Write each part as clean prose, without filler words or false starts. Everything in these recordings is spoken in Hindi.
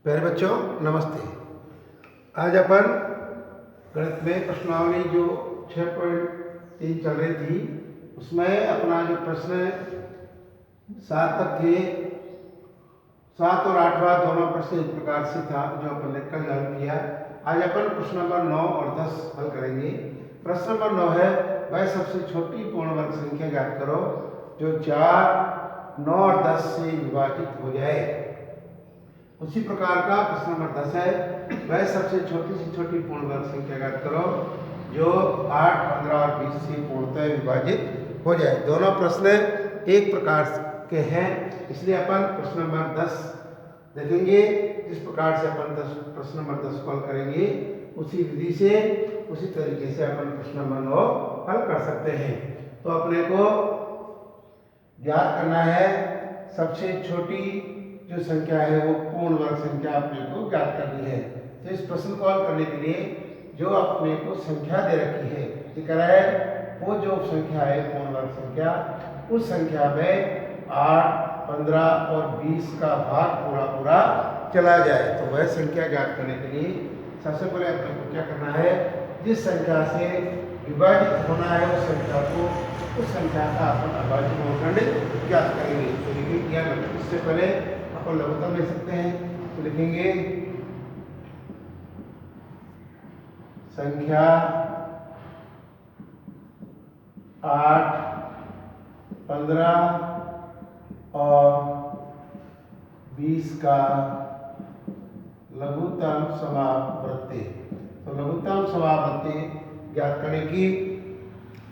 प्यारे बच्चों नमस्ते। आज अपन गणित में प्रश्नावली जो 6.3 चल रही थी उसमें अपना जो प्रश्न 7 तक थे, 7 और 8वां दोनों प्रश्न इस प्रकार से था जो अपन ने कल हल किया। आज अपन प्रश्न नंबर 9 और 10 हल करेंगे। प्रश्न नंबर 9 है वह सबसे छोटी पूर्ण वर्ग संख्या ज्ञात करो जो 4, 9 और 10 से विभाजित हो जाए। उसी प्रकार का प्रश्न नंबर 10 है वह सबसे छोटी से छोटी पूर्ण वर्ग संख्या ज्ञात करो जो 8, 15 और 20 से पूर्णतः विभाजित हो जाए। दोनों प्रश्न एक प्रकार के हैं, इसलिए अपन प्रश्न नंबर 10 देखेंगे। जिस प्रकार से अपन प्रश्न नंबर 10 को हल करेंगे उसी विधि से उसी तरीके से अपन प्रश्न नंबर 9 हल कर सकते हैं। तो अपने को ज्ञात करना है सबसे छोटी जो संख्या है वो पूर्ण वर्ग संख्या अपने को ज्ञात करनी है। तो इस प्रश्न को हल करने के लिए जो अपने को संख्या दे रखी है ये कह रहा है वो जो संख्या है पूर्ण वर्ग संख्या उस संख्या में 8, 15 और 20 का भाग पूरा पूरा चला जाए। तो वह संख्या ज्ञात करने के लिए सबसे पहले अपने को क्या करना है, जिस संख्या से विभाजित होना है उस संख्या को उस संख्या का अपन अभाज्य बहुखंड ज्ञात करेंगे। तो लिखिए क्या, इससे पहले अपन लघुत्तम ले सकते हैं। तो लिखेंगे संख्या 8, 15 और 20 का लघुत्तम समावर्ती। तो लघुत्तम समावर्ती ज्ञात करने की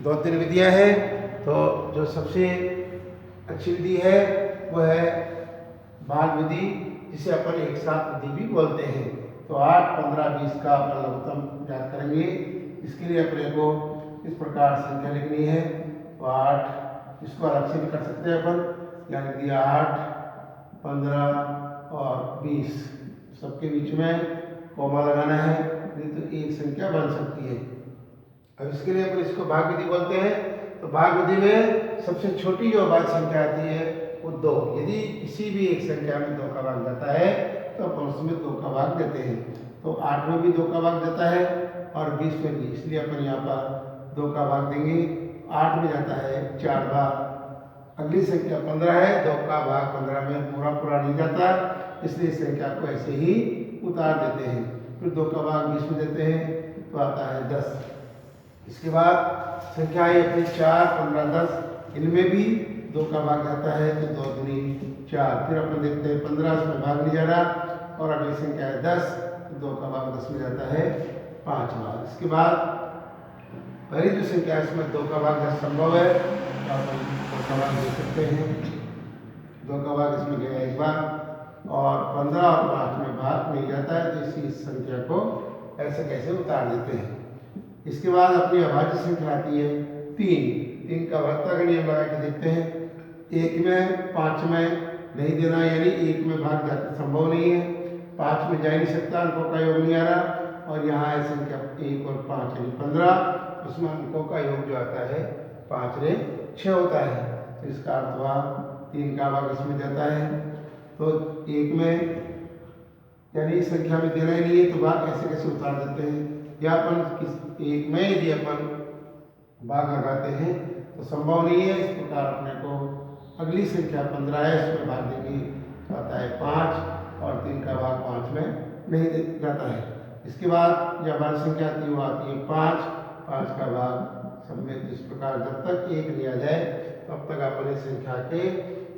2-3 विधियां हैं। तो जो सबसे अच्छी विधि है वो है भाग विधि, जिसे अपन एक साथ विधि भी बोलते हैं। तो 8, 15, 20 का अपन लघुत्तम ज्ञात करेंगे। इसके लिए अपने को इस प्रकार संख्या लिखनी है। तो 8, इसको अलग से भी कर सकते हैं अपन, यहाँ लिख दिया 8, 15 और 20, सबके बीच में कॉमा लगाना है, नहीं तो एक संख्या बन सकती है। अब इसके लिए अपन इसको भाग विधि बोलते हैं। तो भाग विधि में सबसे छोटी जो अभाज्य संख्या आती है वो 2। यदि किसी भी एक संख्या में 2 का भाग जाता है तो अपन उसमें 2 का भाग देते हैं। तो 8 में भी 2 का भाग देता है और 20 में भी, इसलिए अपन यहाँ पर 2 का भाग देंगे। 8 में जाता है 4 भाग। अगली संख्या 15 है, 2 का भाग 15 में पूरा पूरा नहीं जाता, इसलिए इस संख्या को ऐसे ही उतार देते हैं। फिर 2 का भाग 20 में देते हैं तो आता है 10। इसके बाद संख्या है अपनी 4, 15, 10, इनमें भी 2 का भाग जाता है तो 2 दूनी 4। फिर अपन देखते हैं 15 इसमें भाग नहीं जा रहा और अगली संख्या है 10, तो 2 का भाग 10 में जाता है 5 भाग। इसके बाद पहली जो संख्या है इसमें 2 का भाग 10 संभव है तो अपन 2 का भाग दे सकते हैं। 2 का भाग इसमें गया 1 बार और 15 और 5 में भाग नहीं जाता है, तो इसी संख्या को ऐसे कैसे उतार देते हैं। इसके बाद अपनी अभाज्य संख्या आती है 3 का भर्ता का नियम लगा के देखते हैं। 1 में 5 में नहीं देना, यानी 1 में भाग जाते संभव नहीं है, 5 में जा ही नहीं सकता, अंकों का योग नहीं आ रहा। और यहाँ है संख्या 1 और 5 यानी 15, उसमें अंकों का योग जो आता है 5 रे 6 होता है। तो इसका अर्थ हुआ 3 का भाग इसमें जाता है। तो 1 में यानी इस संख्या में देना ही नहीं है तो भाग ऐसे कैसे उतार देते हैं। या अपन किस 1 में यदि अपन भाग लगाते हैं तो संभव नहीं है, इस प्रकार अपने को अगली संख्या 15 है इसमें भाग देंगे तो आता है 5 और 3 का भाग 5 में नहीं जाता है। इसके बाद जब अभाज्य संख्या आती है वो आती है 5 का भाग समेत। इस प्रकार जब तक 1 नहीं आ जाए तब तक अपन इस संख्या के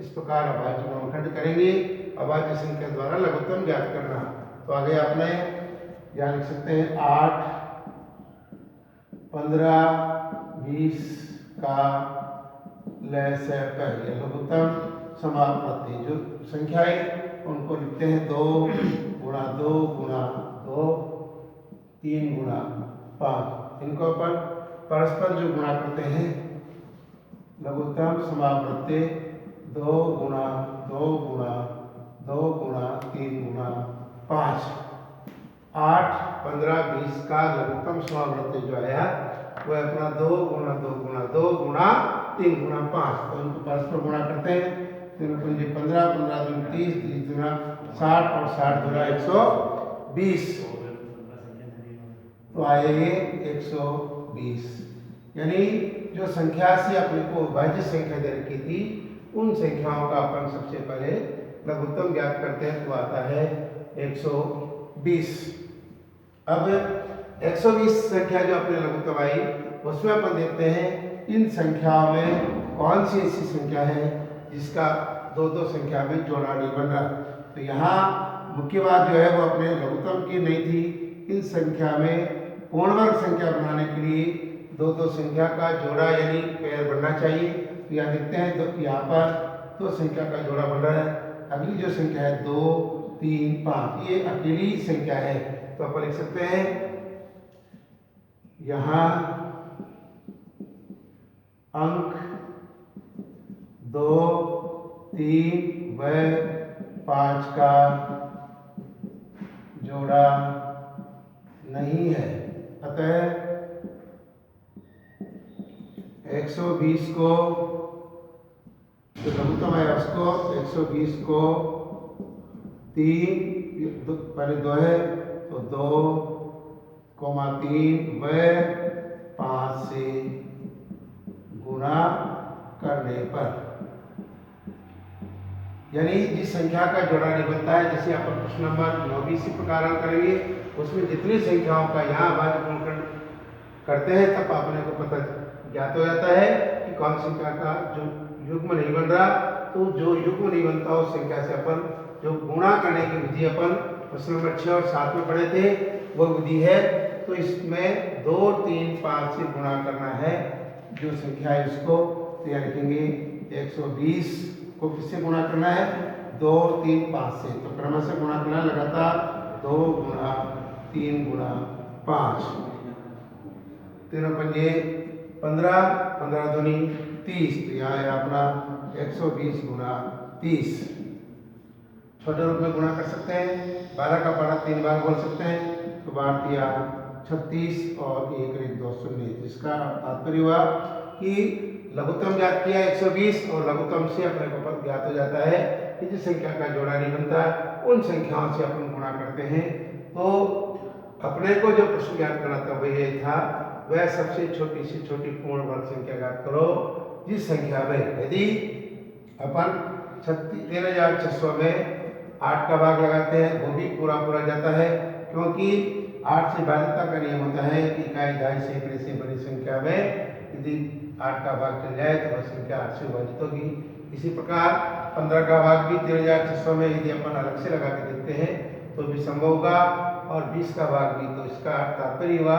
इस प्रकार अभाज्य बहुखंड करेंगे। अभाज्य संख्या द्वारा लघुत्तम ज्ञात करना। तो आगे आपने यहाँ लिख सकते हैं 8, 15, 20 का लय से पहले लघुत्तम समावर्ती जो संख्या है उनको लिखते हैं 2 गुणा 2 गुणा 2, 3 गुणा 5। इनको अपन परस्पर जो गुणा करते हैं लघुत्तम समावर्ती 2 गुणा 2 गुणा 2 गुणा 3 गुणा 5। 8, 15, 20 का लघुत्तम समावर्ती जो आया वह अपना 2 गुणा 2 गुणा 2 गुणा 3 गुणा 5। तो इनको परस्पर गुणा करते हैं। तो 15, 15 दूनी 30, 30 दूना 60 और 60 दूना 120, तो आएगी 120। यानी जो संख्या से अपने को विभाज्य संख्या दे रखी थी उन संख्याओं का अपन सबसे पहले लघुत्तम ज्ञात करते हैं, तो आता है 120। अब 120 संख्या जो अपने लघुत्तम आई उसमें अपन देखते हैं इन संख्याओं में कौन सी ऐसी संख्या है जिसका दो दो संख्या में जोड़ा नहीं बन रहा। तो यहाँ मुख्य बात जो है वो अपने लघुत्तम की नहीं थी, इन संख्या में पूर्ण वर्ग संख्या बनाने के लिए दो दो संख्या का जोड़ा यानी पेयर बनना चाहिए। तो यहाँ देखते हैं तो यहाँ पर दो संख्या का जोड़ा बन रहा है। अगली जो संख्या है 2, 3, 5 ये अकेली संख्या है, तो अपन लिख सकते हैं यहाँ अंक 2, 3 व 5 का जोड़ा नहीं है। अतः 120 को जो लघुत्तम है उसको 120 को 3 पहले 2 है तो 2,3 व 5 से गुणा करने पर, यानी जिस संख्या का जोड़ा नहीं बनता है, जैसे अपन प्रश्न नंबर 9 भी इसी प्रकार हल करेंगे, उसमें जितनी संख्याओं का यहाँ भाज्य गुणनखंड करते हैं तब अपने को पता ज्ञात हो जाता है कि कौन संख्या का जो युग्म नहीं बन रहा। तो जो युग्म नहीं बनता उस संख्या से अपन जो गुणा करने की विधि अपन प्रश्न नंबर 6 और 7 में पढ़े थे वो विधि है। तो इसमें 2, 3, 5 से गुणा करना है जो संख्या है उसको, तो यहाँ लिखेंगे 120 को किससे गुणा करना है 2, 3, 5 से, तो क्रमश से गुणा करना है लगातार 2 गुणा 3 गुणा 5, 3 पंजे 15, 15 दूनी 30, तो यहाँ है अपना 120 गुणा 30। छोटे रूप में गुणा कर सकते हैं, 12 का पढ़ा 3 बार बोल सकते हैं, तो 12 36 और 1 1 2 शून्य। जिसका तात्पर्य हुआ कि लघुत्तम ज्ञात किया 120 और लघुत्तम से अपने को पद ज्ञात हो जाता है कि जिस संख्या का जोड़ा नहीं बनता उन संख्याओं से अपन गुणा करते हैं। तो अपने को जो प्रश्न ज्ञात करना था वह ये था, वह सबसे छोटी से छोटी पूर्ण वर्ग संख्या ज्ञात करो जिस संख्या में यदि अपन 13,600 में 8 का भाग लगाते हैं वो भी पूरा पूरा जाता है, क्योंकि 8 से भाज्यता का नियम होता है कि इकाई दहाई सैकड़े से बड़ी संख्या में यदि 8 का भाग चल जाए तो वह संख्या 8 से विभाजित होगी। इसी प्रकार 15 का भाग भी 13,600 में यदि अपन अलग से लगा के देखते हैं तो भी संभव होगा, और 20 का भाग भी। तो इसका तात्पर्य हुआ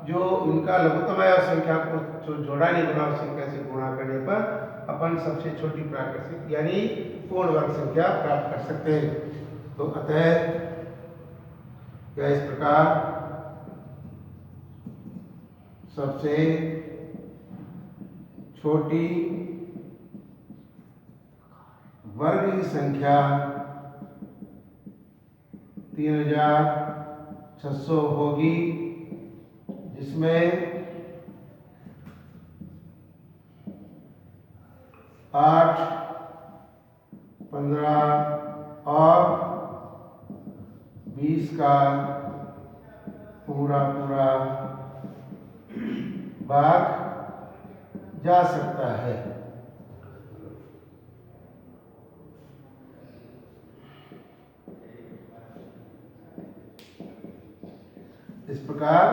जो इनका लघुत्तम आय संख्या को जो जोड़ा नहीं बना उस संख्या से गुणा करने पर अपन सबसे छोटी प्राकृतिक यानी पूर्ण वर्ग संख्या प्राप्त कर सकते हैं। तो अतः इस प्रकार सबसे छोटी वर्ग संख्या 3,600 होगी, जिसमें 8, 15 और 20 का पूरा पूरा भाग जा सकता है। इस प्रकार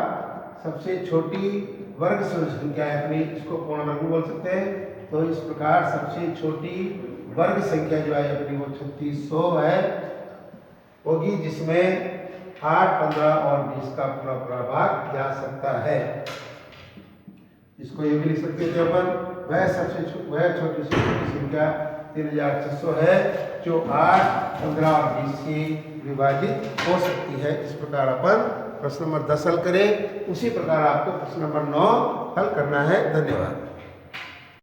सबसे छोटी वर्ग संख्या है अपनी, इसको पूर्ण वर्ग बोल सकते हैं। तो इस प्रकार सबसे छोटी वर्ग संख्या जो है अपनी वो 3600 है होगी, जिसमें 8, 15 और 20 का पूरा पूरा भाग जा सकता है। इसको ये भी लिख सकते थे अपन, वह छोटी से छोटी संख्या 3,600 है जो 8, 15 और 20 से विभाजित हो सकती है। इस प्रकार अपन प्रश्न नंबर 10 हल करें, उसी प्रकार आपको प्रश्न नंबर 9 हल करना है। धन्यवाद।